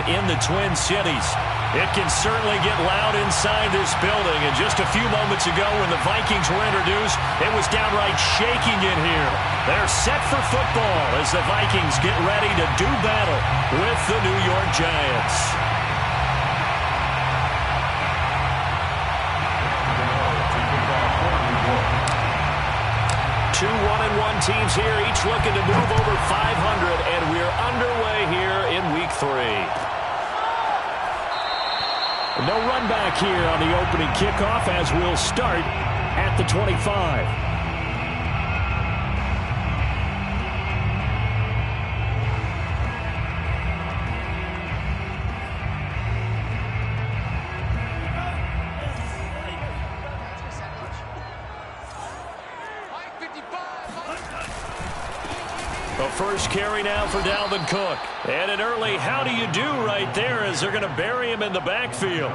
in the Twin Cities. It can certainly get loud inside this building. And just a few moments ago when the Vikings were introduced, it was downright shaking in here. They're set for football as the Vikings get ready to do battle with the New York Giants. 2 1-1 teams here, each looking to move over 500, and we're underway here in Week 3. No run back here on the opening kickoff as we'll start at the 25. The first carry now for Dalvin Cook. And an early how do you do right there as they're going to bury him in the backfield.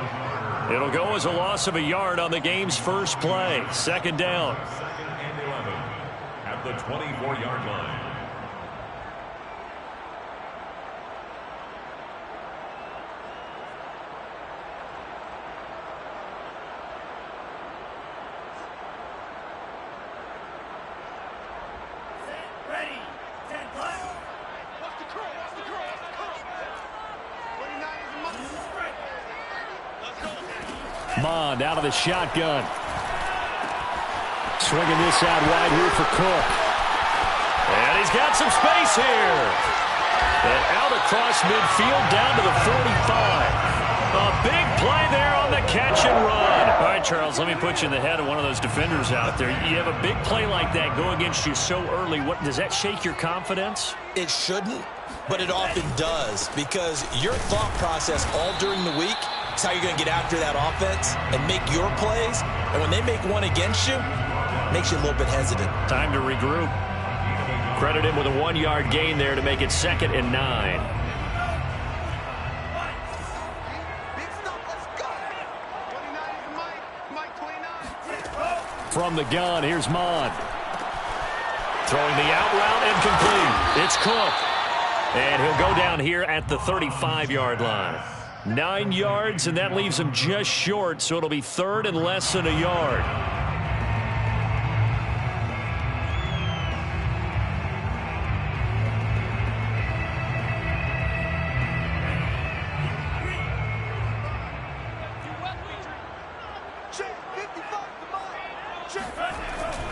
It'll go as a loss of a yard on the game's first play. Second down. Second and 11 at the 24-yard line. Mond out of the shotgun. Swinging this out wide here for Cook. And he's got some space here. And out across midfield down to the 45. A big play there on the catch and run. All right, Charles, let me put you in the head of one of those defenders out there. You have a big play like that go against you so early. What does that shake your confidence? It shouldn't, but it often does, because your thought process all during the week is how you're going to get after that offense and make your plays. And when they make one against you, it makes you a little bit hesitant. Time to regroup. Credit him with a 1-yard gain there to make it 2nd and 9. From the gun, here's Mond. Throwing the out route and complete. It's Cook. And he'll go down here at the 35-yard line. 9 yards, and that leaves him just short, so it'll be 3rd and less than a yard.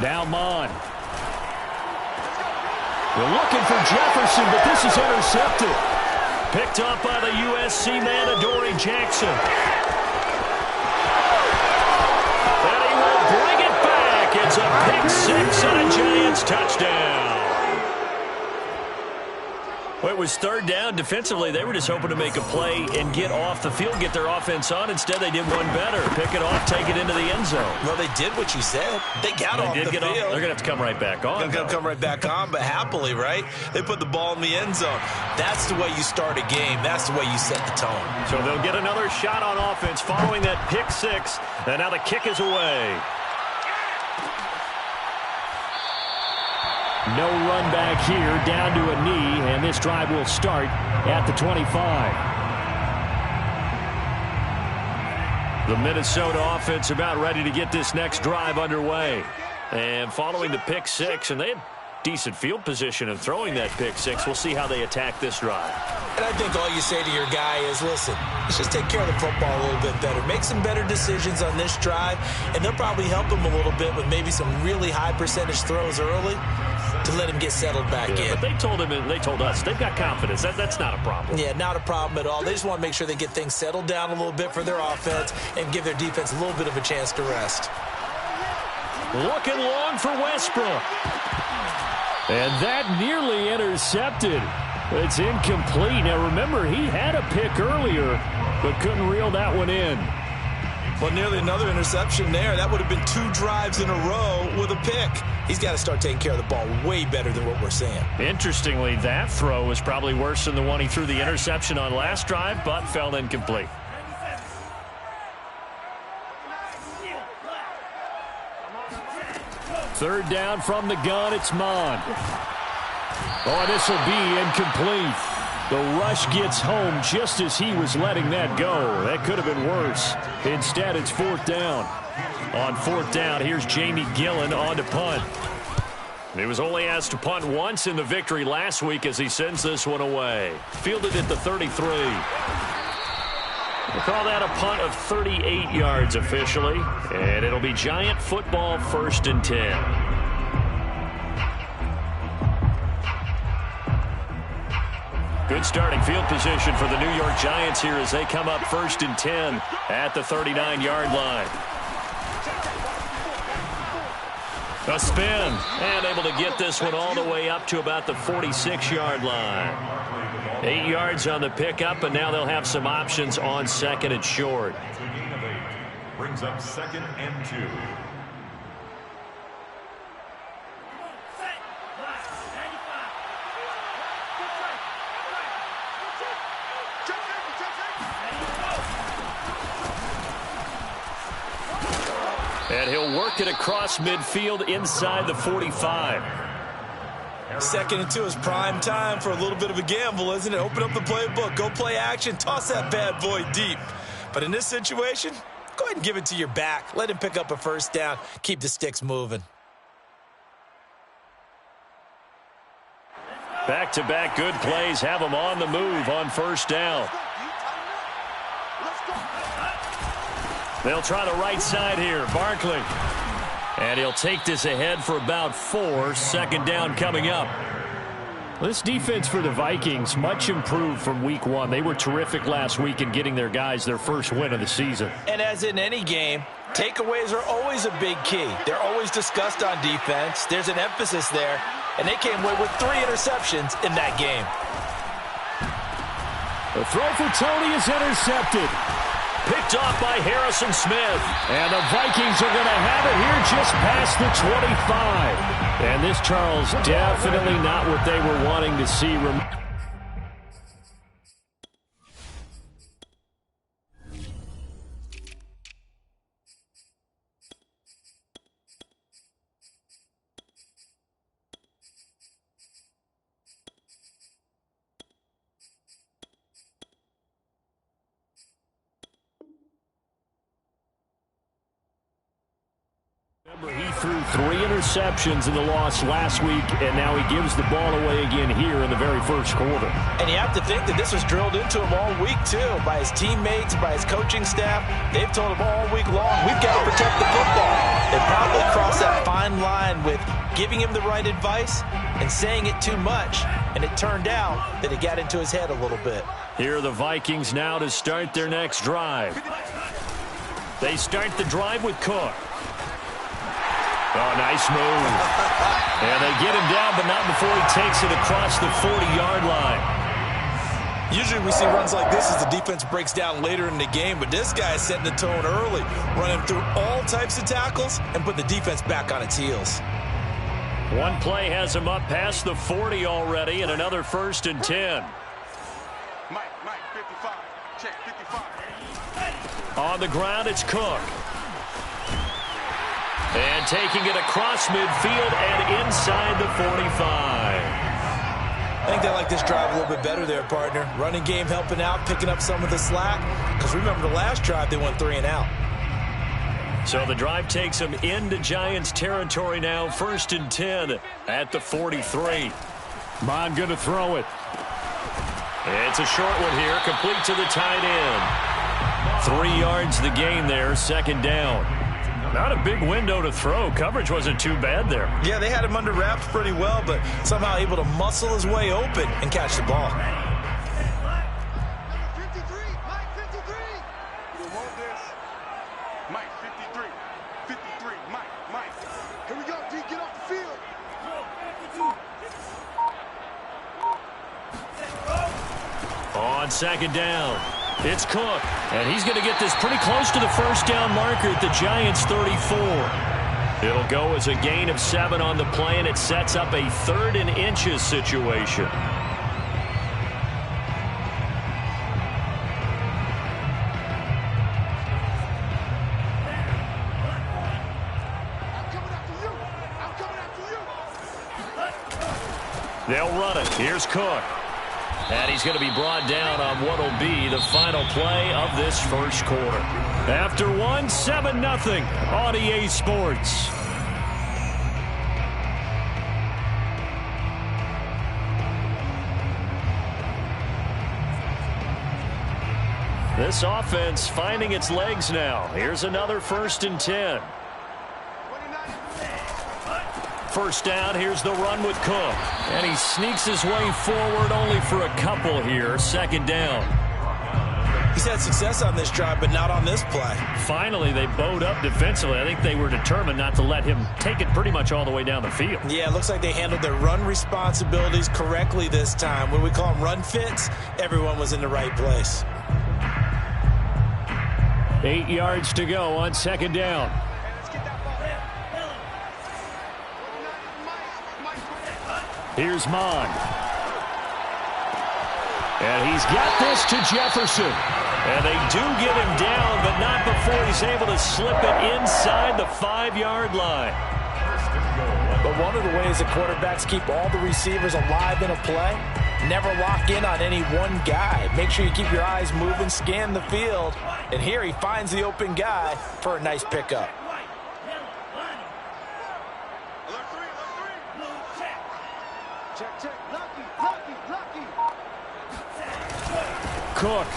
Now Mond. They're looking for Jefferson, but this is intercepted. Picked up by the USC man, Adoree Jackson. And he will bring it back. It's a pick 6 and a Giants touchdown. Well, it was 3rd down. Defensively, they were just hoping to make a play and get off the field, get their offense on. Instead, they did one better. Pick it off, take it into the end zone. Well, they did what you said. They got off the field. They're going to have to come right back on. They're going to come right back on, but happily, right? They put the ball in the end zone. That's the way you start a game. That's the way you set the tone. So they'll get another shot on offense following that pick 6. And now the kick is away. No run back here, down to a knee, and this drive will start at the 25. The Minnesota offense about ready to get this next drive underway. And following the pick 6, and they had decent field position and throwing that pick 6. We'll see how they attack this drive. And I think all you say to your guy is, listen, let's just take care of the football a little bit better. Make some better decisions on this drive, and they'll probably help him a little bit with maybe some really high percentage throws early to let him get settled back in. But they told him, and they told us, they've got confidence. That's not a problem. Yeah, not a problem at all. They just want to make sure they get things settled down a little bit for their offense and give their defense a little bit of a chance to rest. Looking long for Westbrook. And that nearly intercepted. It's incomplete. Now, remember, he had a pick earlier, but couldn't reel that one in. Well, nearly another interception there. That would have been 2 drives in a row with a pick. He's got to start taking care of the ball way better than what we're seeing. Interestingly, that throw was probably worse than the one he threw the interception on last drive, but fell incomplete. Third down from the gun, it's Mond. Oh, this will be incomplete. The rush gets home just as he was letting that go. That could have been worse. Instead, it's 4th down. On 4th down, here's Jamie Gillen on to punt. He was only asked to punt once in the victory last week as he sends this one away. Fielded at the 33. We'll call that a punt of 38 yards officially. And it'll be Giant football 1st and 10. Good starting field position for the New York Giants here as they come up 1st and 10 at the 39-yard line. A spin, and able to get this one all the way up to about the 46-yard line. 8 yards on the pickup, and now they'll have some options on 2nd and short. Brings up 2nd and 2. And he'll work it across midfield inside the 45. 2nd and 2 is prime time for a little bit of a gamble, isn't it? Open up the playbook, go play action, toss that bad boy deep. But in this situation, go ahead and give it to your back. Let him pick up a 1st down. Keep the sticks moving. Back-to-back good plays have him on the move on 1st down. They'll try the right side here. Barkley. And he'll take this ahead for about 4. 2nd down coming up. This defense for the Vikings, much improved from week 1. They were terrific last week in getting their guys their first win of the season. And as in any game, takeaways are always a big key. They're always discussed on defense. There's an emphasis there. And they came away with 3 interceptions in that game. The throw for Tony is intercepted. Picked off by Harrison Smith. And the Vikings are going to have it here just past the 25. And this, Charles, definitely not what they were wanting to see. He threw 3 interceptions in the loss last week, and now he gives the ball away again here in the very first quarter. And you have to think that this was drilled into him all week, too, by his teammates, by his coaching staff. They've told him all week long, we've got to protect the football. They probably crossed that fine line with giving him the right advice and saying it too much, and it turned out that it got into his head a little bit. Here are the Vikings now to start their next drive. They start the drive with Cook. Oh, nice move. And they get him down, but not before he takes it across the 40-yard line. Usually we see runs like this as the defense breaks down later in the game, but this guy is setting the tone early, running through all types of tackles and put the defense back on its heels. One play has him up past the 40 already, and another 1st and 10. Mike, 55. Check, 55. On the ground, it's Cook. And taking it across midfield and inside the 45. I think they like this drive a little bit better there, partner. Running game helping out, picking up some of the slack. Because remember the last drive, they went 3 and out. So the drive takes them into Giants territory now. 1st and 10 at the 43. Bond going to throw it. It's a short one here, complete to the tight end. 3 yards the gain there, 2nd down. Not a big window to throw. Coverage wasn't too bad there. Yeah, they had him under wraps pretty well, but somehow able to muscle his way open and catch the ball. Number 53, Mike 53. You want this? Mike 53. 53, Mike. Here we go, D, get off the field. On 2nd down, it's Cook, and he's going to get this pretty close to the 1st down marker at the Giants' 34. It'll go as a gain of 7 on the play, and it sets up a 3rd and inches situation. They'll run it. Here's Cook. And he's going to be brought down on what will be the final play of this first quarter. After one, 7-0 on EA Sports. This offense finding its legs now. Here's another 1st and 10. First down, here's the run with Cook. And he sneaks his way forward only for a couple here. 2nd down. He's had success on this drive, but not on this play. Finally, they bowed up defensively. I think they were determined not to let him take it pretty much all the way down the field. Yeah, it looks like they handled their run responsibilities correctly this time. When we call them run fits, everyone was in the right place. 8 yards to go on 2nd down. Here's Mon. And he's got this to Jefferson. And they do get him down, but not before he's able to slip it inside the 5-yard line. But one of the ways that quarterbacks keep all the receivers alive in a play, never lock in on any one guy. Make sure you keep your eyes moving, scan the field. And here he finds the open guy for a nice pickup. Cook.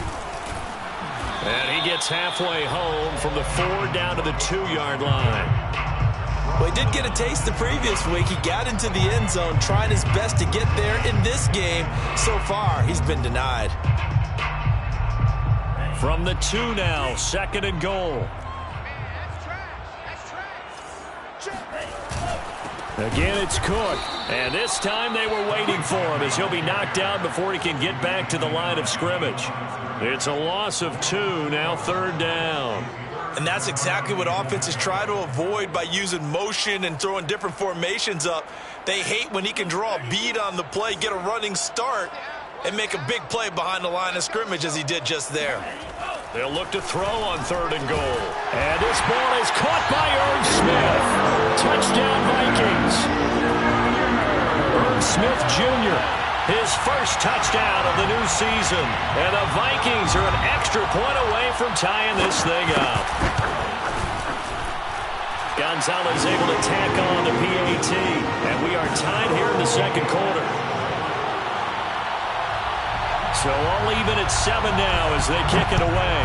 And he gets halfway home from the 4 down to the 2-yard line. Well, he did get a taste the previous week. He got into the end zone, trying his best to get there in this game. So far, he's been denied. From the 2 now, 2nd and goal. Again, it's Cook. And this time they were waiting for him as he'll be knocked down before he can get back to the line of scrimmage. It's a loss of 2, now 3rd down. And that's exactly what offenses try to avoid by using motion and throwing different formations up. They hate when he can draw a bead on the play, get a running start, and make a big play behind the line of scrimmage as he did just there. They'll look to throw on 3rd and goal. And this ball is caught by Irv Smith. Touchdown, Vikings. Irv Smith Jr., his first touchdown of the new season. And the Vikings are an extra point away from tying this thing up. Gonzalez able to tack on the PAT. And we are tied here in the 2nd quarter. So all even at 7 now as they kick it away.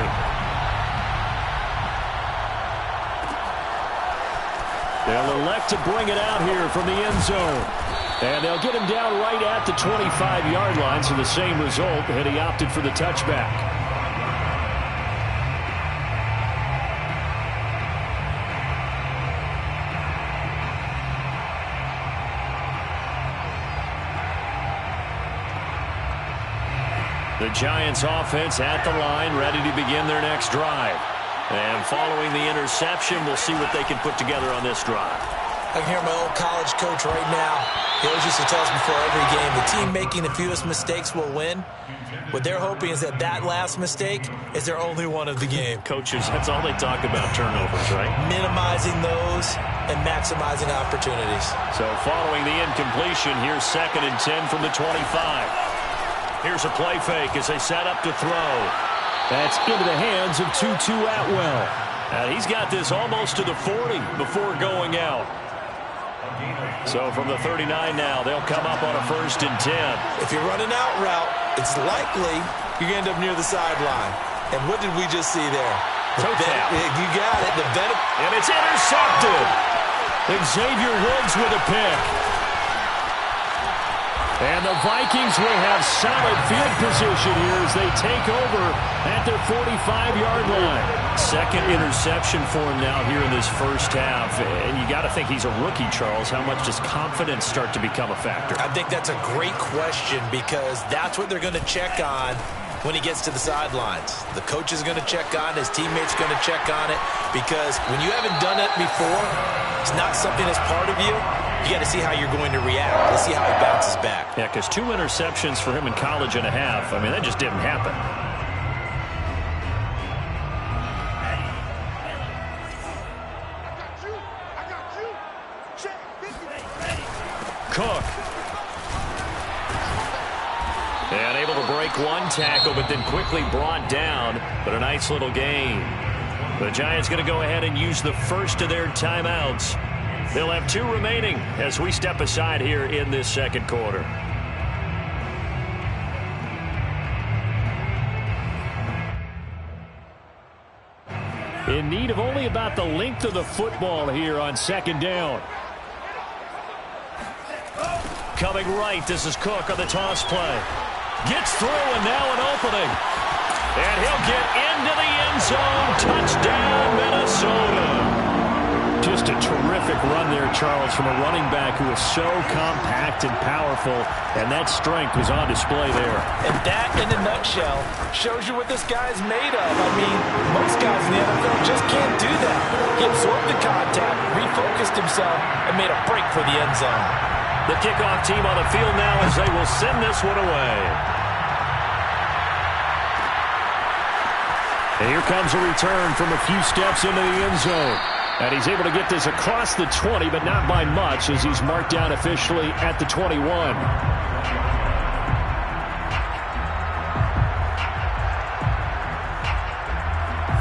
They'll elect to bring it out here from the end zone. And they'll get him down right at the 25-yard line, so the same result, and he opted for the touchback. The Giants offense at the line, ready to begin their next drive. And following the interception, we'll see what they can put together on this drive. I can hear my old college coach right now. He always used to tell us before every game, the team making the fewest mistakes will win. What they're hoping is that that last mistake is their only one of the game. Coaches, that's all they talk about, turnovers, right? Minimizing those and maximizing opportunities. So following the incompletion, here's 2nd and 10 from the 25. Here's a play fake as they set up to throw. That's into the hands of Tutu Atwell. And he's got this almost to the 40 before going out. So from the 39 now, they'll come up on a 1st and 10. If you're running out route, it's likely you're going to end up near the sideline. And what did we just see there? Toe tap. You got it. And it's intercepted. Xavier Woods with a pick. And the Vikings will have solid field position here as they take over at their 45-yard line. 2nd interception for him now here in this first half. And you got to think he's a rookie, Charles. How much does confidence start to become a factor? I think that's a great question because that's what they're going to check on when he gets to the sidelines. The coach is going to check on it. His teammates are going to check on it because when you haven't done it before, it's not something that's part of you. You got to see how you're going to react. Let's see how he bounces back. Yeah, because 2 interceptions for him in college and a half. I mean, that just didn't happen. Cook. And able to break one tackle, but then quickly brought down. But a nice little gain. The Giants going to go ahead and use the first of their timeouts. They'll have 2 remaining as we step aside here in this second quarter. In need of only about the length of the football here on second down. Coming right, this is Cook on the toss play. Gets through, and now an opening. And he'll get into the end zone. Touchdown, Minnesota. Just a terrific run there, Charles, from a running back who is so compact and powerful, and that strength was on display there. And that, in a nutshell, shows you what this guy's made of. I mean, most guys in the NFL just can't do that. He absorbed the contact, refocused himself, and made a break for the end zone. The kickoff team on the field now as they will send this one away. And here comes a return from a few steps into the end zone. And he's able to get this across the 20, but not by much, as he's marked down officially at the 21.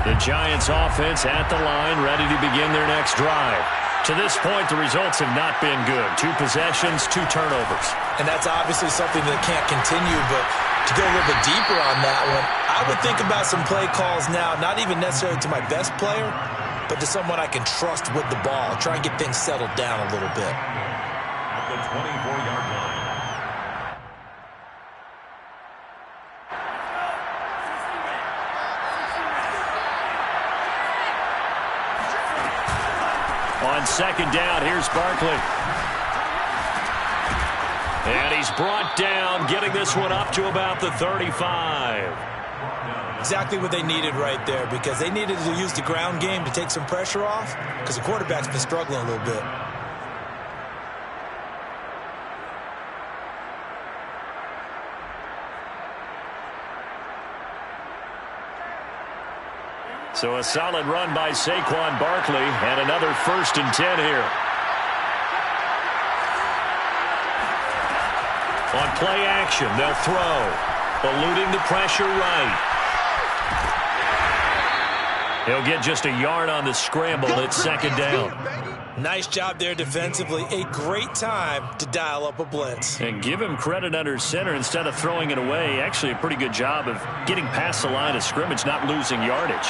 The Giants offense at the line, ready to begin their next drive. To this point, the results have not been good. 2 possessions, 2 turnovers. And that's obviously something that can't continue, but to go a little bit deeper on that one, I would think about some play calls now, not even necessarily to my best player, but to someone I can trust with the ball. Try and get things settled down a little bit. At the 24-yard line. On second down, here's Barkley. And he's brought down, getting this one up to about the 35. Exactly what they needed right there, because they needed to use the ground game to take some pressure off, because the quarterback's been struggling a little bit. So a solid run by Saquon Barkley, and another 1st and 10 here. On play action, they'll throw. Eluding the pressure right. He'll get just a yard on the scramble. It's second down. Nice job there defensively. A great time to dial up a blitz. And give him credit under center instead of throwing it away. Actually, a pretty good job of getting past the line of scrimmage, not losing yardage.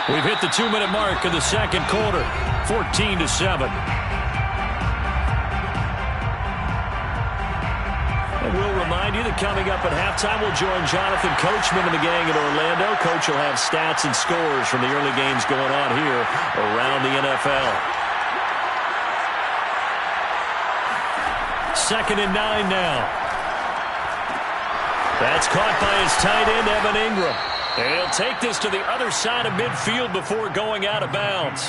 We've hit the 2-minute mark of the second quarter. 14-7. And we'll remind you that coming up at halftime, we'll join Jonathan Coachman and the gang in Orlando. Coach will have stats and scores from the early games going on here around the NFL. 2nd and 9 now. That's caught by his tight end, Evan Ingram. And he'll take this to the other side of midfield before going out of bounds.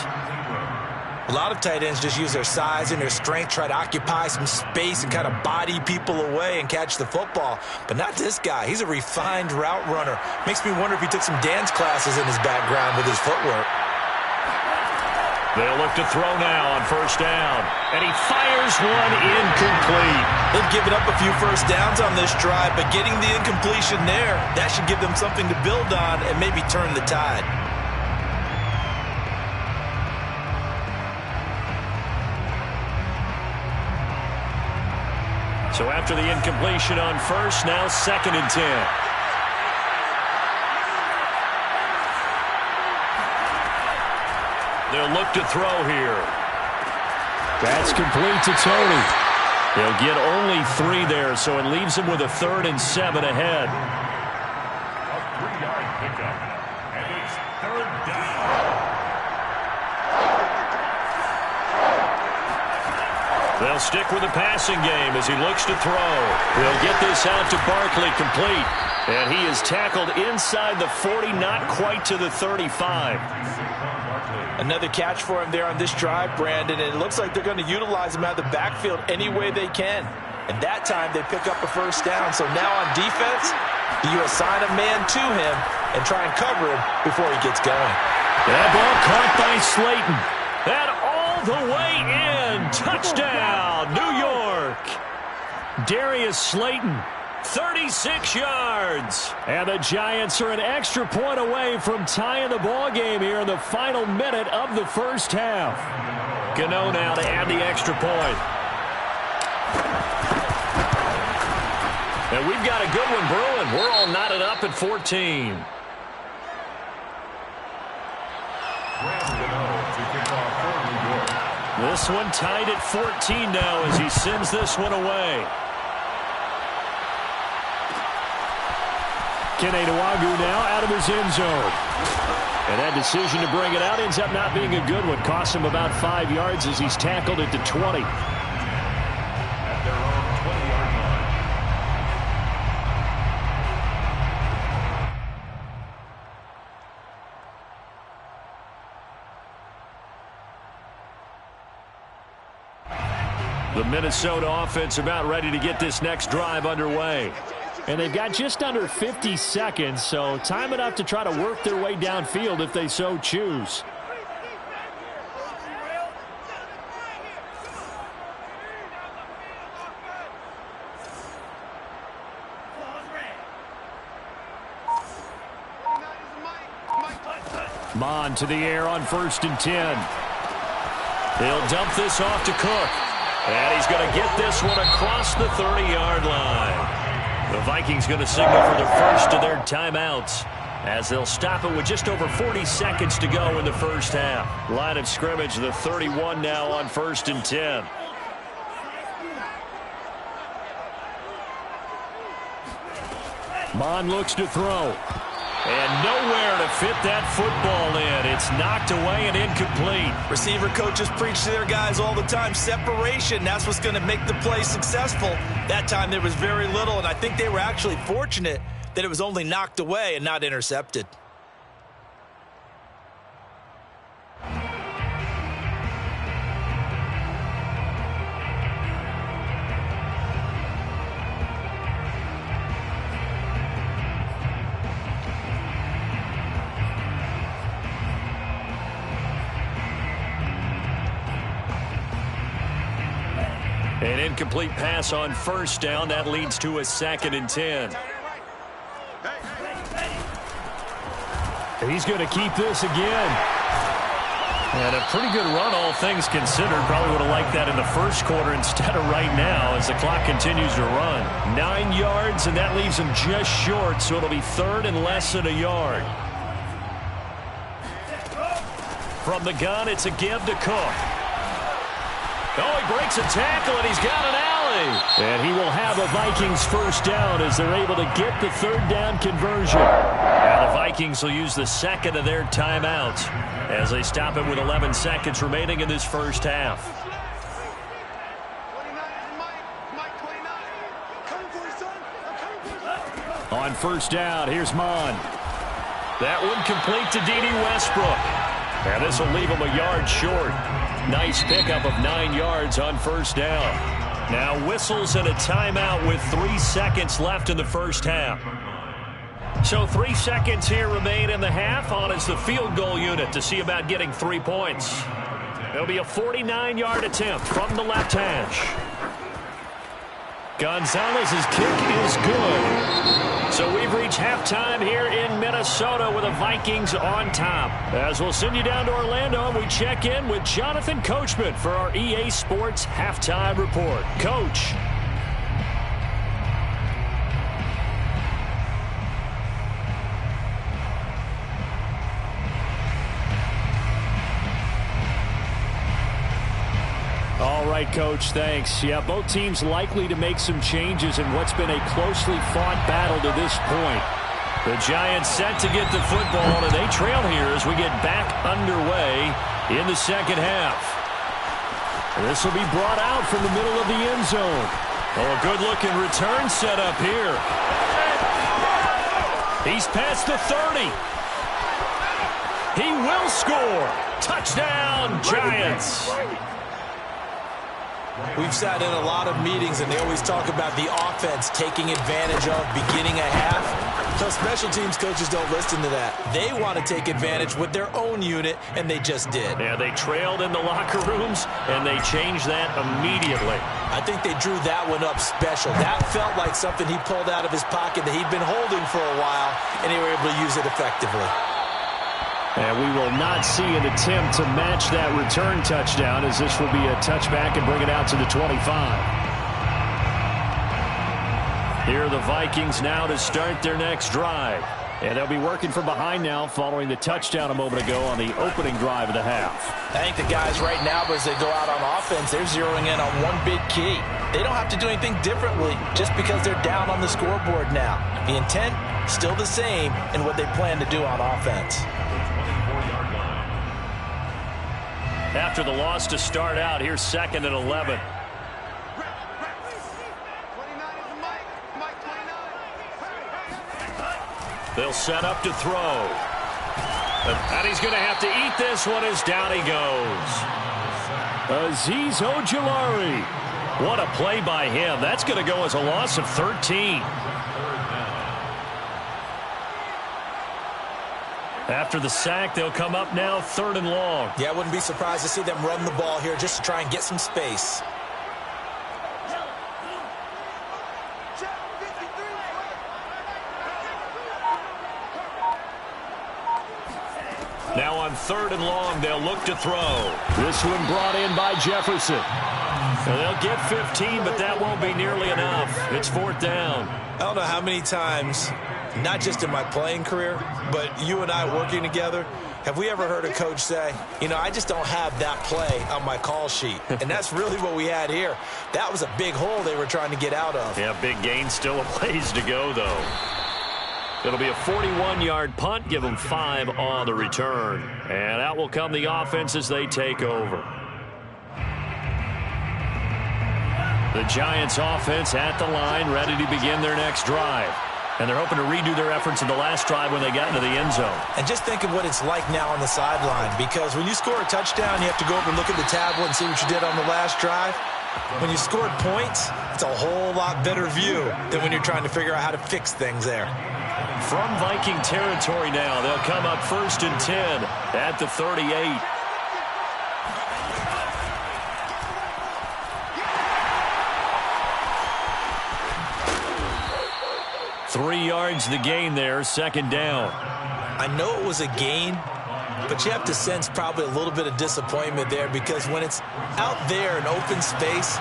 A lot of tight ends just use their size and their strength, try to occupy some space and kind of body people away and catch the football. But not this guy. He's a refined route runner. Makes me wonder if he took some dance classes in his background with his footwork. They'll look to throw now on 1st down. And he fires one incomplete. They've given up a few 1st downs on this drive, but getting the incompletion there, that should give them something to build on and maybe turn the tide. So after the incompletion on 1st, now 2nd and 10. They'll look to throw here. That's complete to Tony. They'll get only 3 there, so it leaves them with a 3rd and 7 ahead. A 3-yard pickup. And it's 3rd down. They'll stick with the passing game as he looks to throw. They'll get this out to Barkley complete. And he is tackled inside the 40, not quite to the 35. Another catch for him there on this drive, Brandon, and it looks like they're going to utilize him out of the backfield any way they can. And that time they pick up a 1st down. So now on defense, you assign a man to him and try and cover him before he gets going. That ball caught by Slayton. That all the way in. Touchdown, New York. Darius Slayton, 36 yards. And the Giants are an extra point away from tying the ball game here in the final minute of the first half. Gano now to add the extra point. And we've got a good one brewing. We're all knotted up at 14. This one tied at 14 now as he sends this one away. Keneduagu now out of his end zone. And that decision to bring it out ends up not being a good one. Cost him about 5 yards as he's tackled at the 20. At their own 20-yard line. The Minnesota offense about ready to get this next drive underway. And they've got just under 50 seconds, so time enough to try to work their way downfield if they so choose. Mon to the air on 1st and 10. He'll dump this off to Cook. And he's going to get this one across the 30-yard line. The Vikings going to signal for the first of their timeouts as they'll stop it with just over 40 seconds to go in the first half. Line of scrimmage, the 31 now on 1st and 10. Mon looks to throw. And nowhere to fit that football in. It's knocked away and incomplete. Receiver coaches preach to their guys all the time. Separation, that's what's going to make the play successful. That time there was very little, and I think they were actually fortunate that it was only knocked away and not intercepted. An incomplete pass on 1st down. That leads to a 2nd and 10. He's going to keep this again. And a pretty good run, all things considered. Probably would have liked that in the first quarter instead of right now as the clock continues to run. 9 yards, and that leaves him just short, so it'll be 3rd and less than a yard. From the gun, it's a give to Cook. Oh, he breaks a tackle, and he's got an alley. And he will have a Vikings first down as they're able to get the 3rd down conversion. And the Vikings will use the 2nd of their timeouts as they stop it with 11 seconds remaining in this first half. On 1st down, here's Mon. That one complete to D.D. Westbrook. And this will leave him a yard short. Nice pickup of 9 yards on 1st down. Now whistles and a timeout with 3 seconds left in the first half. So 3 seconds here remain in the half. On is the field goal unit to see about getting 3 points. It'll be a 49-yard attempt from the left hash. Gonzalez's kick is good. So we've reached halftime here in Minnesota with the Vikings on top. As we'll send you down to Orlando, and we check in with Jonathan Coachman for our EA Sports Halftime Report. Coach. All right, Coach, thanks. Yeah, both teams likely to make some changes in what's been a closely fought battle to this point. The Giants set to get the football, and they trail here as we get back underway in the second half. This will be brought out from the middle of the end zone. Oh, a good-looking return set up here. He's past the 30. He will score. Touchdown, Giants. We've sat in a lot of meetings, and they always talk about the offense taking advantage of beginning a half. So special teams coaches don't listen to that. They want to take advantage with their own unit, and they just did. Yeah, they trailed in the locker rooms, and they changed that immediately. I think they drew that one up special. That felt like something he pulled out of his pocket that he'd been holding for a while, and they were able to use it effectively. And we will not see an attempt to match that return touchdown, as this will be a touchback and bring it out to the 25. Here are the Vikings now to start their next drive. And they'll be working from behind now following the touchdown a moment ago on the opening drive of the half. I think the guys right now, as they go out on offense, they're zeroing in on one big key. They don't have to do anything differently just because they're down on the scoreboard now. The intent, still the same in what they plan to do on offense. After the loss to start out, here's 2nd and 11. They'll set up to throw. And he's going to have to eat this one as down he goes. Azeez Ojulari. What a play by him. That's going to go as a loss of 13. After the sack, they'll come up now 3rd and long. Yeah, I wouldn't be surprised to see them run the ball here just to try and get some space. Now on 3rd and long, they'll look to throw. This one brought in by Jefferson. So they'll get 15, but that won't be nearly enough. It's 4th down. I don't know how many times, not just in my playing career, but you and I working together, have we ever heard a coach say, you know, I just don't have that play on my call sheet. And that's really what we had here. That was a big hole they were trying to get out of. Yeah, big gain, still a ways to go, though. It'll be a 41-yard punt, give them 5 on the return. And out will come the offense as they take over. The Giants offense at the line, ready to begin their next drive. And they're hoping to redo their efforts in the last drive when they got into the end zone. And just think of what it's like now on the sideline, because when you score a touchdown, you have to go over and look at the tablet and see what you did on the last drive. When you scored points, it's a whole lot better view than when you're trying to figure out how to fix things there. From Viking territory now, they'll come up 1st and 10 at the 38. Three yards the gain there, 2nd down. I know it was a gain, but you have to sense probably a little bit of disappointment there, because when it's out there in open space,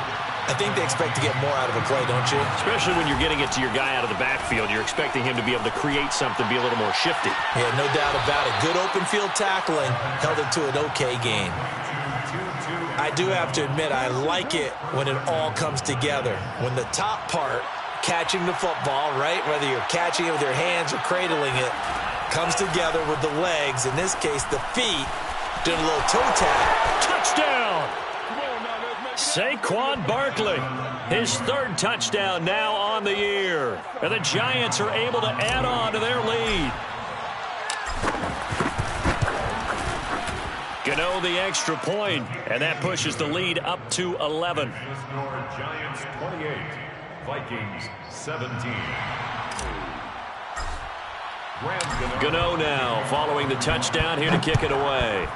I think they expect to get more out of a play, don't you? Especially when you're getting it to your guy out of the backfield. You're expecting him to be able to create something, be a little more shifty. Yeah, no doubt about it. Good open field tackling held it to an okay gain. I do have to admit, I like it when it all comes together. When the top part, catching the football, right, whether you're catching it with your hands or cradling it, comes together with the legs, in this case the feet, doing a little toe tap. Touchdown! Saquon Barkley, his 3rd touchdown now on the year. And the Giants are able to add on to their lead. Gano the extra point, and that pushes the lead up to 11. Giants 28, Vikings 17. Gano now following the touchdown, here to kick it away.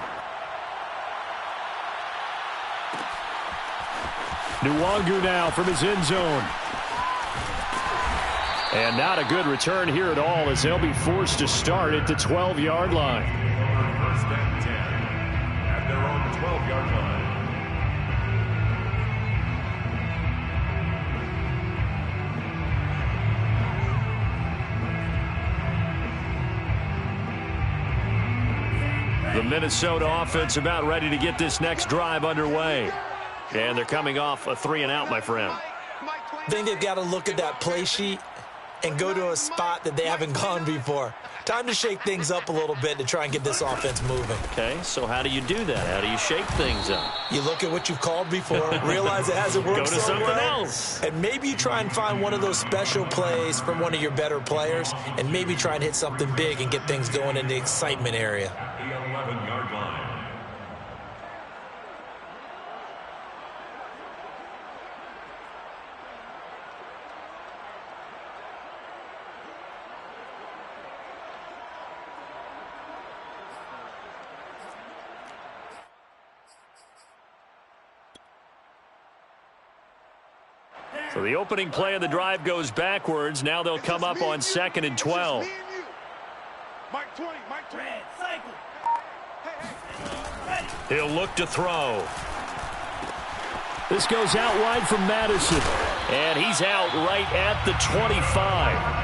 Nwangu now from his end zone. And not a good return here at all, as they'll be forced to start at the 12-yard line. 1st and 10 at their own 12-yard line. The Minnesota offense about ready to get this next drive underway. And they're coming off a 3-and-out, my friend. I think they've got to look at that play sheet and go to a spot that they haven't gone before. Time to shake things up a little bit to try and get this offense moving. Okay, so how do you do that? How do you shake things up? You look at what you've called before, realize it hasn't worked Go to so something well, else. and maybe you try and find one of those special plays from one of your better players, and maybe try and hit something big and get things going in the excitement area. The 11-yard line. So the opening play of the drive goes backwards. Now they'll come up on 2nd and 12. Mike 20, Mike 20. He'll look to throw. This goes out wide from Madison. And he's out right at the 25.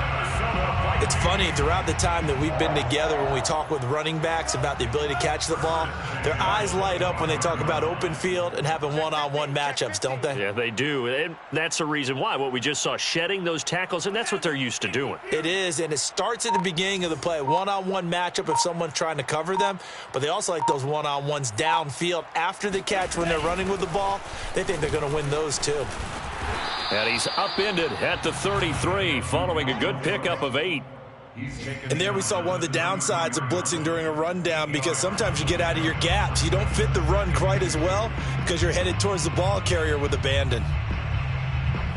It's funny, throughout the time that we've been together, when we talk with running backs about the ability to catch the ball, their eyes light up when they talk about open field and having one-on-one matchups, don't they? Yeah, they do. And that's the reason why. What we just saw, shedding those tackles, and that's what they're used to doing. It is, and it starts at the beginning of the play. One-on-one matchup if someone's trying to cover them, but they also like those one-on-ones downfield after the catch when they're running with the ball. They think they're going to win those too. And he's upended at the 33 following a good pickup of 8. And there we saw one of the downsides of blitzing during a rundown, because sometimes you get out of your gaps. You don't fit the run quite as well because you're headed towards the ball carrier with abandon.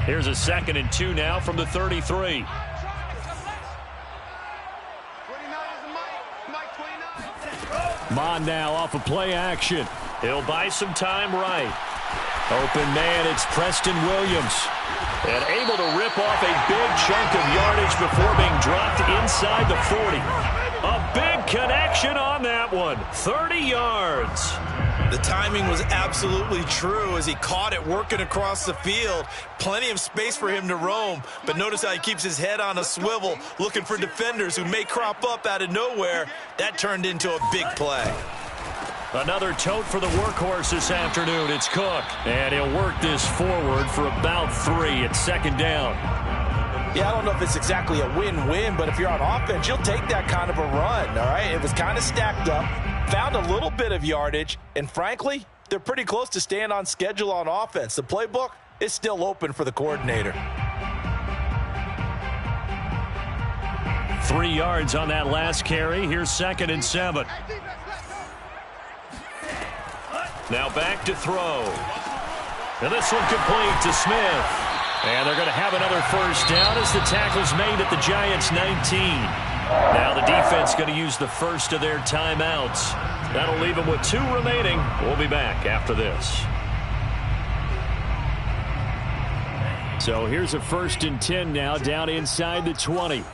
Here's a 2nd and 2 now from the 33. Mon now off of play action. He'll buy some time right. Open man, it's Preston Williams. And able to rip off a big chunk of yardage before being dropped inside the 40. A big connection on that one. 30 yards. The timing was absolutely true as he caught it working across the field. Plenty of space for him to roam, but notice how he keeps his head on a swivel looking for defenders who may crop up out of nowhere. That turned into a big play. Another tote for the workhorse this afternoon. It's Cook. And he'll work this forward for about 3 at 2nd down. Yeah, I don't know if it's exactly a win-win, but if you're on offense, you'll take that kind of a run, all right? It was kind of stacked up, found a little bit of yardage, and frankly, they're pretty close to staying on schedule on offense. The playbook is still open for the coordinator. 3 yards on that last carry. Here's 2nd and 7. Now back to throw. And this one complete to Smith. And they're going to have another first down as the tackle's made at the Giants' 19. Now the defense going to use the first of their timeouts. That'll leave them with 2 remaining. We'll be back after this. So here's a 1st and 10 now down inside the 20.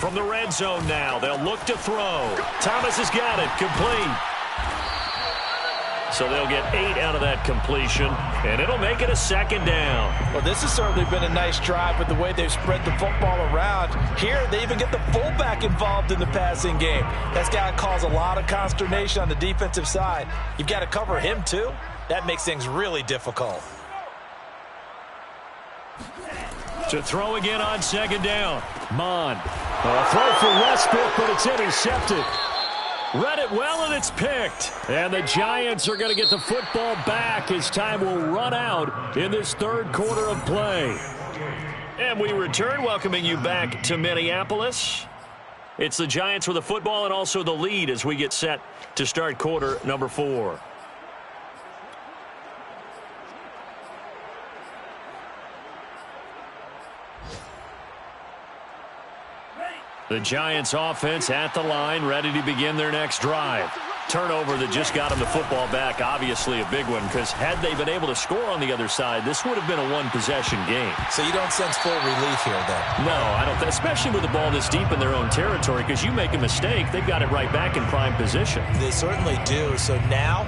From the red zone now, they'll look to throw. Thomas has got it, complete. So they'll get 8 out of that completion, and it'll make it a 2nd down. Well, this has certainly been a nice drive with the way they've spread the football around. Here, they even get the fullback involved in the passing game. That's got to cause a lot of consternation on the defensive side. You've got to cover him, too. That makes things really difficult. To throw again on 2nd down. Mon. A throw for Westbrook, but it's intercepted. Read it well, and it's picked. And the Giants are going to get the football back as time will run out in this 3rd quarter of play. And we return, welcoming you back to Minneapolis. It's the Giants with the football and also the lead as we get set to start quarter number 4. The Giants offense at the line, ready to begin their next drive. Turnover that just got them the football back, obviously a big one, because had they been able to score on the other side, this would have been a 1-possession game. So you don't sense full relief here, then? No, I don't, especially with the ball this deep in their own territory, because you make a mistake, they've got it right back in prime position. They certainly do. So now,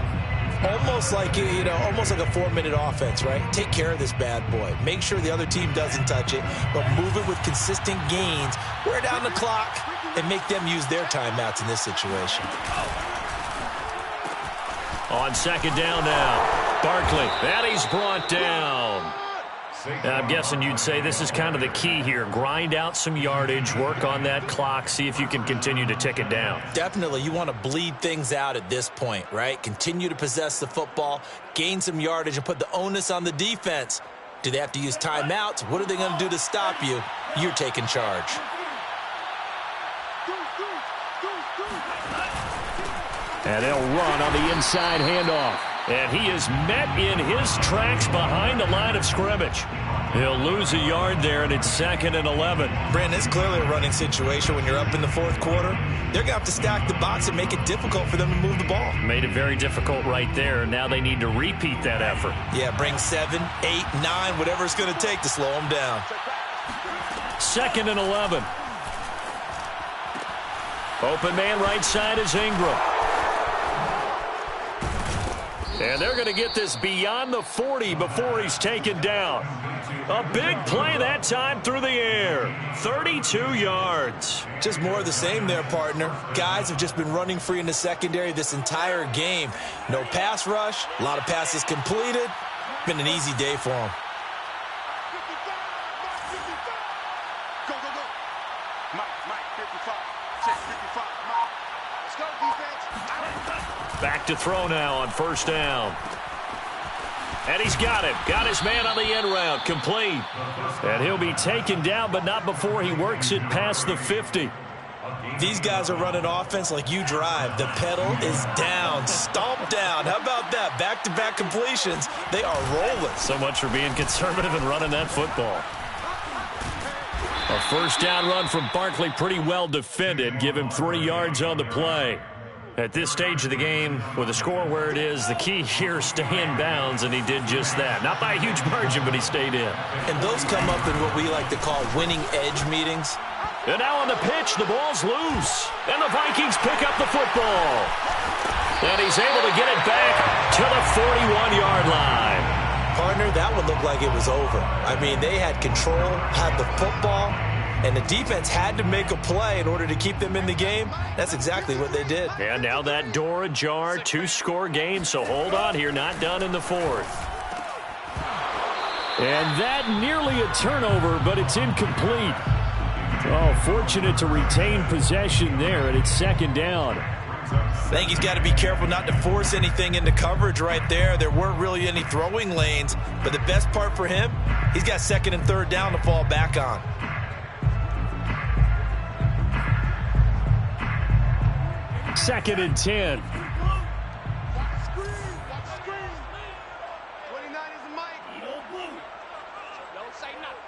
almost like a 4-minute offense, right? Take care of this bad boy. Make sure the other team doesn't touch it, but move it with consistent gains. Wear down the clock and make them use their timeouts in this situation. On 2nd down now, Barkley, and he's brought down. Now, I'm guessing you'd say this is kind of the key here. Grind out some yardage, work on that clock, see if you can continue to tick it down. Definitely, you want to bleed things out at this point, right? Continue to possess the football, gain some yardage, and put the onus on the defense. Do they have to use timeouts? What are they going to do to stop you? You're taking charge. And they'll run on the inside handoff. And he is met in his tracks behind the line of scrimmage. He'll lose a yard there, and it's 2nd and 11. Brandon, it's clearly a running situation when you're up in the fourth quarter. They're going to have to stack the box and make it difficult for them to move the ball. Made it very difficult right there. Now they need to repeat that effort. Yeah, bring 7, 8, 9, whatever it's going to take to slow them down. 2nd and 11. Open man right side is Ingram. And they're going to get this beyond the 40 before he's taken down. A big play that time through the air. 32 yards. Just more of the same there, partner. Guys have just been running free in the secondary this entire game. No pass rush, a lot of passes completed. Been an easy day for them. Go, go, go. Mike, 55. Check 55. Mike. Let's go, defense. Back to throw now on 1st down. And he's got him. Got his man on the end route. Complete. And he'll be taken down, but not before he works it past the 50. These guys are running offense like you drive. The pedal is down. Stomp down. How about that? Back-to-back completions. They are rolling. So much for being conservative and running that football. A 1st down run from Barkley, pretty well defended. Give him 3 yards on the play. At this stage of the game, with the score where it is, the key here is stay in bounds, and he did just that. Not by a huge margin, but he stayed in. And those come up in what we like to call winning edge meetings. And now on the pitch, the ball's loose. And the Vikings pick up the football. And he's able to get it back to the 41-yard line. Partner, that one looked like it was over. I mean, they had control, had the football, and the defense had to make a play in order to keep them in the game. That's exactly what they did. And now that door ajar, 2-score game, so hold on here, not done in the 4th. And that nearly a turnover, but it's incomplete. Oh, fortunate to retain possession there, and it's 2nd down. I think he's got to be careful not to force anything into coverage right there. There weren't really any throwing lanes, but the best part for him, he's got 2nd and 3rd down to fall back on. Second and 10. Watch the screen. 29 is the mic. Don't say nothing.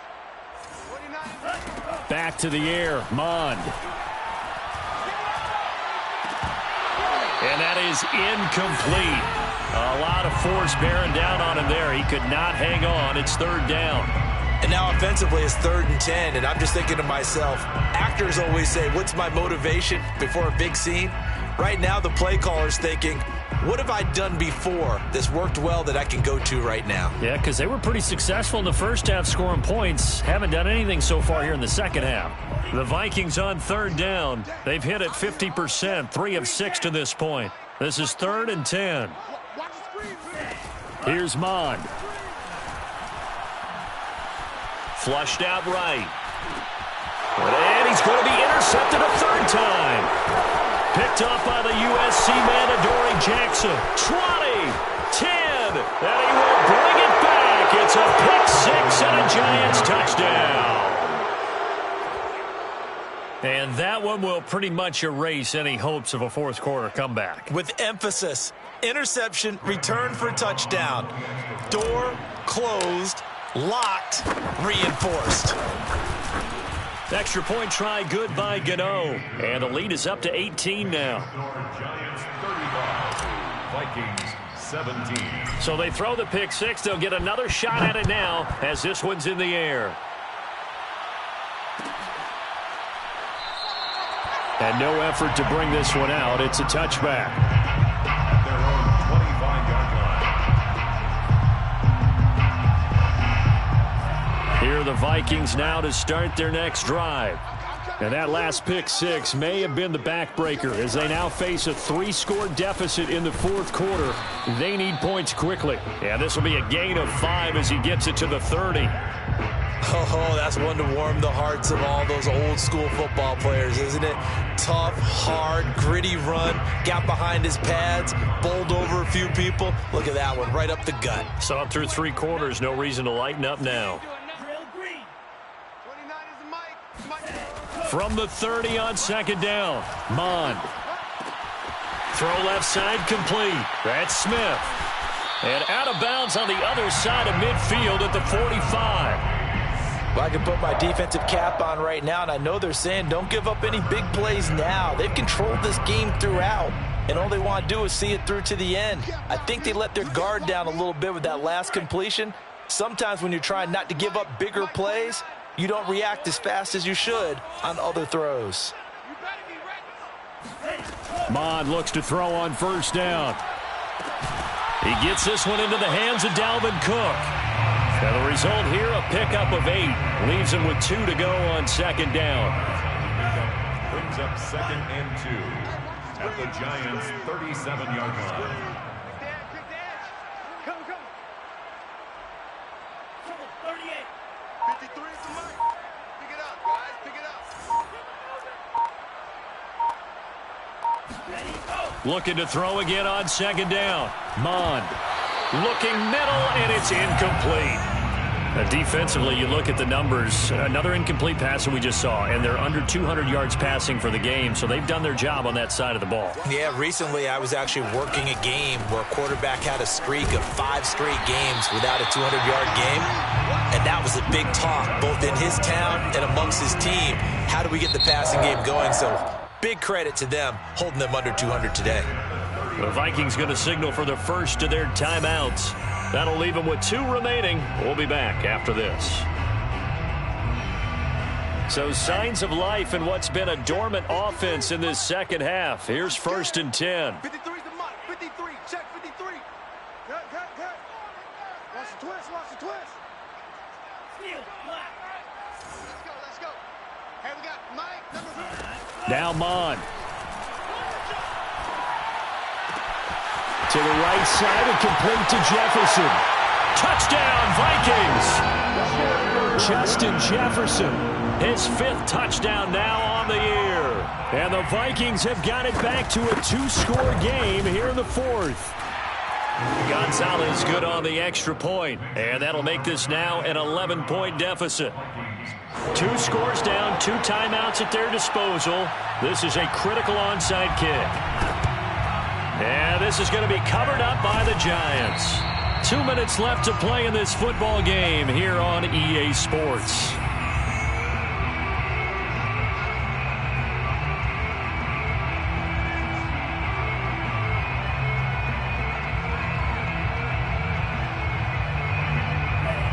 29 is the mic. Back to the air, Mond. And that is incomplete. A lot of force bearing down on him there. He could not hang on. It's 3rd down. And now offensively it's 3rd and 10, and I'm just thinking to myself, actors always say, what's my motivation before a big scene? Right now the play caller's thinking, what have I done before that's worked well that I can go to right now? Yeah, because they were pretty successful in the first half scoring points. Haven't done anything so far here in the second half. The Vikings on 3rd down. They've hit it 50%, 3 of 6 to this point. This is 3rd and 10. Here's Mond. Flushed out right. And he's going to be intercepted a 3rd time. Picked off by the USC man, Adoree Jackson. 20, 10, and he will bring it back. It's a pick 6 and a Giants touchdown. And that one will pretty much erase any hopes of a 4th quarter comeback. With emphasis, interception, return for touchdown. Door closed, locked, reinforced. Extra point try good by Gano. And the lead is up to 18 now. Giants 35, Vikings 17. So they throw the pick 6. They'll get another shot at it now as this one's in the air. And no effort to bring this one out. It's a touchback. At their own 25-yard line. Here are the Vikings now to start their next drive. And that last pick 6 may have been the backbreaker as they now face a 3-score deficit in the 4th quarter. They need points quickly. And this will be a gain of 5 as he gets it to the 30. Oh, that's one to warm the hearts of all those old school football players, isn't it? Tough, hard, gritty run, got behind his pads, bowled over a few people. Look at that one, right up the gut. Saw it through 3 quarters, no reason to lighten up now. From the 30 on 2nd down, Mond. Throw left side complete. That's Smith. And out of bounds on the other side of midfield at the 45. Well, I can put my defensive cap on right now, and I know they're saying don't give up any big plays now. They've controlled this game throughout, and all they want to do is see it through to the end. I think they let their guard down a little bit with that last completion. Sometimes when you're trying not to give up bigger plays, you don't react as fast as you should on other throws. Mond looks to throw on first down. He gets this one into the hands of Dalvin Cook. And the result here, a pickup of 8. Leaves him with 2 to go on second down. Brings up 2nd and 2 at the Giants' 37-yard line. Come. 38. 53 is the mic. Pick it up, guys. Pick it up. Looking to throw again on second down. Mond looking middle, and it's incomplete. Defensively, you look at the numbers. Another incomplete pass that we just saw, and they're under 200 yards passing for the game, so they've done their job on that side of the ball. Yeah, recently I was actually working a game where a quarterback had a streak of 5 straight games without a 200-yard game, and that was a big talk, both in his town and amongst his team. How do we get the passing game going? So big credit to them holding them under 200 today. The Vikings going to signal for the first of their timeouts. That'll leave them with 2 remaining. We'll be back after this. So signs of life in what's been a dormant offense in this second half. Here's 1st and 10. 53 is the mic. 53. Check 53. Cut. Watch the twist. Let's go. Hey, we got Mike, number 4. Now Mond. To the right side and complete to Jefferson. Touchdown, Vikings! Justin Jefferson, his 5th touchdown now on the year. And the Vikings have got it back to a 2-score game here in the 4th. Gonzalez good on the extra point, and that'll make this now an 11-point deficit. 2 scores down, 2 timeouts at their disposal. This is a critical onside kick. And this is going to be covered up by the Giants. 2 minutes left to play in this football game here on EA Sports.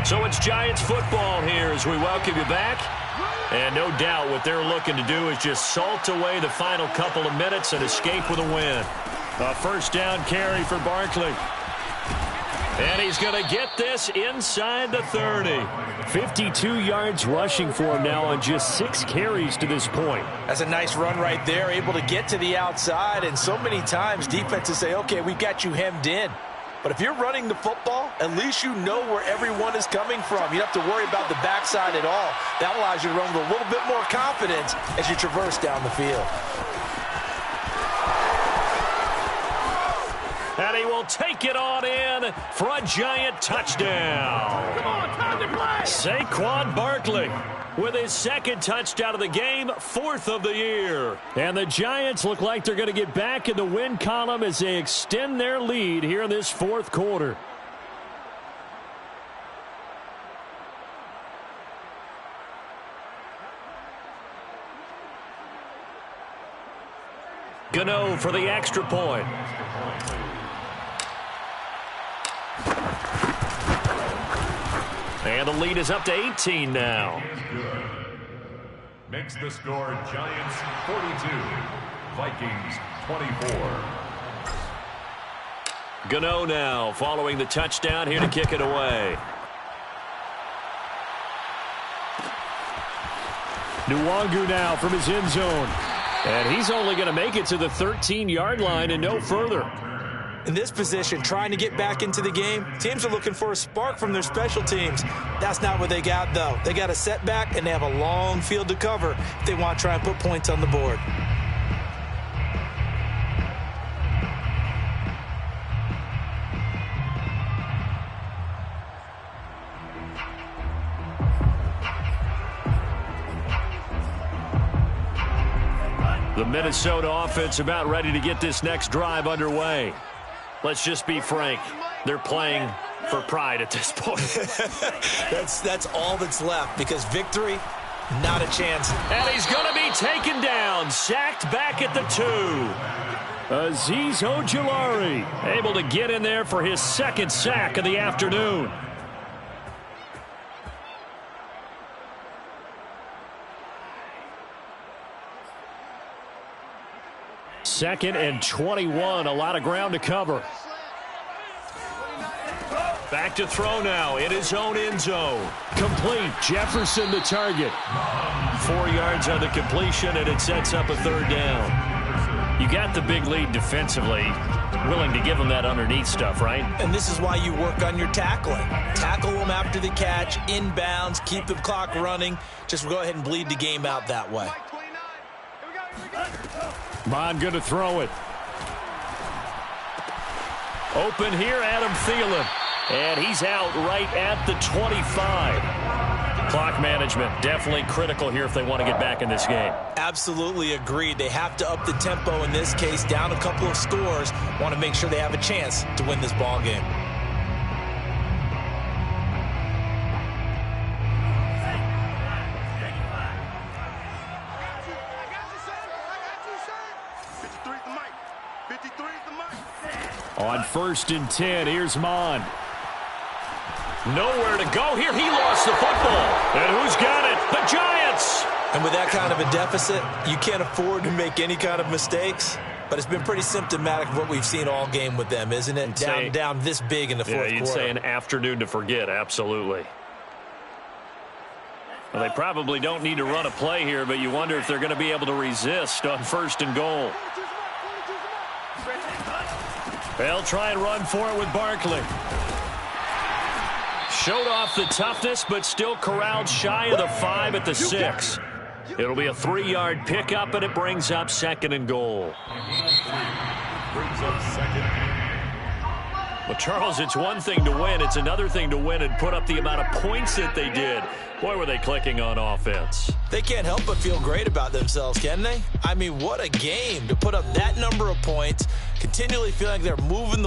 So it's Giants football here as we welcome you back. And no doubt what they're looking to do is just salt away the final couple of minutes and escape with a win. A first down carry for Barkley. And he's going to get this inside the 30. 52 yards rushing for him now on just 6 carries to this point. That's a nice run right there, able to get to the outside. And so many times defenses say, okay, we got you hemmed in. But if you're running the football, at least you know where everyone is coming from. You don't have to worry about the backside at all. That allows you to run with a little bit more confidence as you traverse down the field. And he will take it on in for a Giant touchdown. Come on, time to play. Saquon Barkley with his 2nd touchdown of the game, 4th of the year. And the Giants look like they're going to get back in the win column as they extend their lead here in this 4th quarter. Gano for the extra point. And the lead is up to 18 now. Makes the score Giants 42, Vikings 24. Gano now following the touchdown here to kick it away. Nwangu now from his end zone. And he's only going to make it to the 13-yard line and no further. In this position, trying to get back into the game, teams are looking for a spark from their special teams. That's not what they got, though. They got a setback, and they have a long field to cover if they want to try and put points on the board. The Minnesota offense about ready to get this next drive underway. Let's just be frank. they're playing for pride at this point. That's all that's left, because victory, not a chance. And he's going to be taken down, sacked back at the 2. Azeez Ojulari able to get in there for his second sack of the afternoon. Second and 21, a lot of ground to cover. Back to throw now in his own end zone. Complete. Jefferson the target. 4 yards on the completion, and it sets up a third down. You got the big lead defensively. Willing to give them that underneath stuff, right? And this is why you work on your tackling. Tackle them after the catch, inbounds, keep the clock running. Just go ahead and bleed the game out that way. Bond going to throw it. Open here, Adam Thielen. And he's out right at the 25. Clock management definitely critical here if they want to get back in this game. Absolutely agreed. They have to up the tempo in this case, down a couple of scores. Want to make sure they have a chance to win this ball game. On 1st and 10, here's Mond. Nowhere to go here. He lost the football. And who's got it? The Giants. And with that kind of a deficit, you can't afford to make any kind of mistakes. But it's been pretty symptomatic of what we've seen all game with them, isn't it? Down this big in the fourth quarter. You'd say an afternoon to forget, absolutely. Well, they probably don't need to run a play here, but you wonder if they're going to be able to resist on 1st and goal. They'll try and run for it with Barkley. Showed off the toughness, but still corralled shy of the 5 at the 6. It'll be a 3-yard pickup, and it brings up 2nd and goal. Brings up 2nd. Well, Charles, it's one thing to win. It's another thing to win and put up the amount of points that they did. Boy, were they clicking on offense. They can't help but feel great about themselves, can they? I mean, what a game to put up that number of points, continually feeling like they're moving the